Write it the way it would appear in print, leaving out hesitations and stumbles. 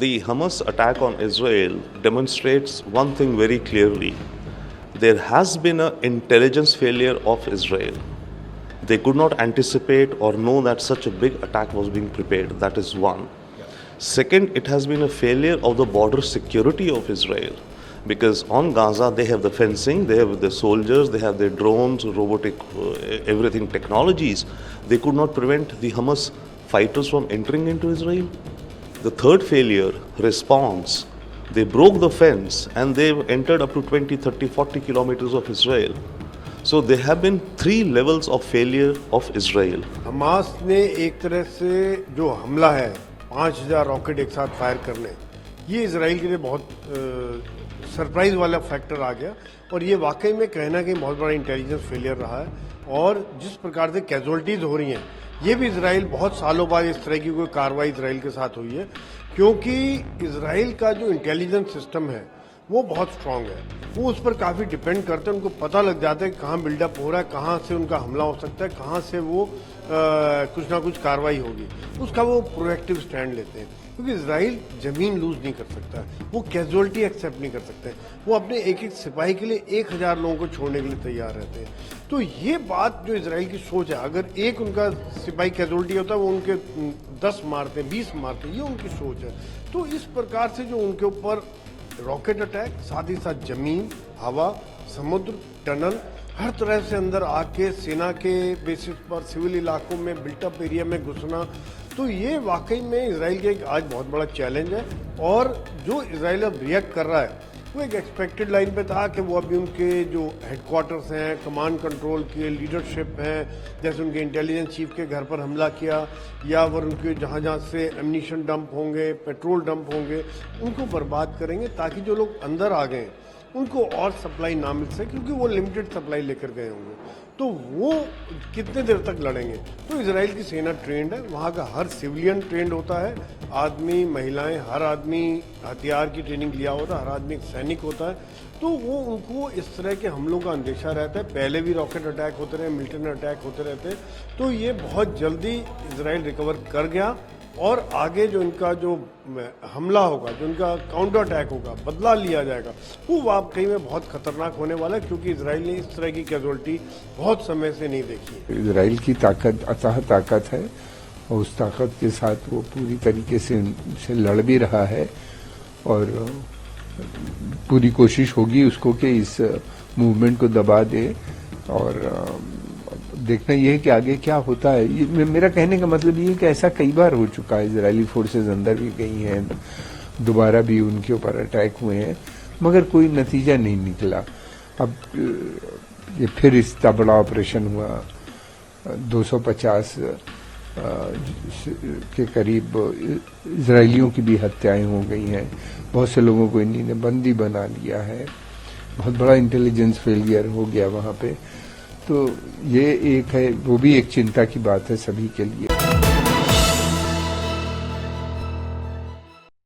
The Hamas attack on Israel demonstrates one thing very clearly. There has been an intelligence failure of Israel. They could not anticipate or know that such a big attack was being prepared. That is one. Second, it has been a failure of the border security of Israel. Because on Gaza, they have the fencing, they have the soldiers, they have their drones, robotic, everything technologies. They could not prevent the Hamas fighters from entering into Israel. The third failure, response. They broke the fence and they've entered up to 20, 30, 40 kilometers of Israel. So there have been three levels of failure of Israel. Hamas ने एक तरह से जो हमला है 5000 rocket एक साथ fire करने, ये इजराइल के लिए बहुत सरप्राइज वाला फैक्टर आ गया और ये वाकई में कहना कि बहुत बड़ा इंटेलिजेंस फेलियर रहा है। और जिस प्रकार से कैजुअलिटीज हो रही हैं, ये भी इजराइल बहुत सालों बाद इस तरह की कोई कार्रवाई इजराइल के साथ हुई है, क्योंकि इजराइल का जो इंटेलिजेंस सिस्टम है वो बहुत स्ट्रांग है। वो उस पर काफी डिपेंड करते हैं, उनको पता लग जाता है कि कहाँ बिल्डअप हो रहा है, कहाँ से उनका हमला हो सकता है, कहाँ से वो कुछ ना कुछ कार्रवाई होगी, उसका वो प्रोएक्टिव स्टैंड लेते हैं। क्योंकि इजराइल जमीन लूज नहीं कर सकता, वो कैजुअलिटी एक्सेप्ट नहीं कर सकते, वो अपने एक एक सिपाही के लिए 1000 लोगों को छोड़ने के लिए तैयार रहते हैं। तो ये बात जो इजराइल की सोच है, अगर एक उनका सिपाही कैजुअलिटी होता है वो उनके 10 मारते, 20 मारते, ये उनकी सोच है। तो इस प्रकार से जो उनके ऊपर रॉकेट अटैक, साथ ही साथ जमीन, हवा, समुद्र, टनल, हर तरह से अंदर आके सेना के बेसिस पर सिविल इलाकों में बिल्टअप एरिया में घुसना, तो ये वाकई में इजराइल के एक आज बहुत बड़ा चैलेंज है। और जो इजराइल अब रिएक्ट कर रहा है वो एक एक्सपेक्टेड लाइन पे था कि वो अभी उनके जो हेडक्वार्टर्स हैं, कमांड कंट्रोल के लीडरशिप हैं, जैसे उनके इंटेलिजेंस चीफ के घर पर हमला किया, या वो उनके जहाँ जहाँ से एम्यूनिशन डंप होंगे, पेट्रोल डंप होंगे, उनको बर्बाद करेंगे, ताकि जो लोग अंदर आ गए उनको और सप्लाई ना मिल सके, क्योंकि वो लिमिटेड सप्लाई लेकर गए होंगे। तो वो कितने देर तक लड़ेंगे? तो इजराइल की सेना ट्रेंड है, वहाँ का हर सिविलियन ट्रेंड होता है, आदमी, महिलाएं, हर आदमी हथियार की ट्रेनिंग लिया होता है, हर आदमी एक सैनिक होता है। तो वो उनको इस तरह के हमलों का अंदेशा रहता है। पहले भी रॉकेट अटैक होते रहे, मिलिटेंट अटैक होते रहते हैं। तो ये बहुत जल्दी इजराइल रिकवर कर गया और आगे जो इनका जो हमला होगा, जो इनका काउंटर अटैक होगा, बदला लिया जाएगा, वो वाकई में बहुत खतरनाक होने वाला है, क्योंकि इजराइल ने इस तरह की कैजुअलिटी बहुत समय से नहीं देखी है। इजराइल की ताकत अथाह ताकत है और उस ताकत के साथ वो पूरी तरीके से लड़ भी रहा है और पूरी कोशिश होगी उसको कि इस मूवमेंट को दबा दे। और देखना यह है कि आगे क्या होता है। मेरा कहने का मतलब ये है कि ऐसा कई बार हो चुका है, इजरायली फोर्सेस अंदर भी गई हैं, दोबारा भी उनके ऊपर अटैक हुए हैं, मगर कोई नतीजा नहीं निकला। अब ये फिर इतना बड़ा ऑपरेशन हुआ, 250 के करीब इजरायलियों की भी हत्याएं हो गई हैं, बहुत से लोगों को इन्हीं ने बंदी बना लिया है, बहुत बड़ा इंटेलिजेंस फेलियर हो गया वहां पे। तो ये एक है, वो भी एक चिंता की बात है सभी के लिए।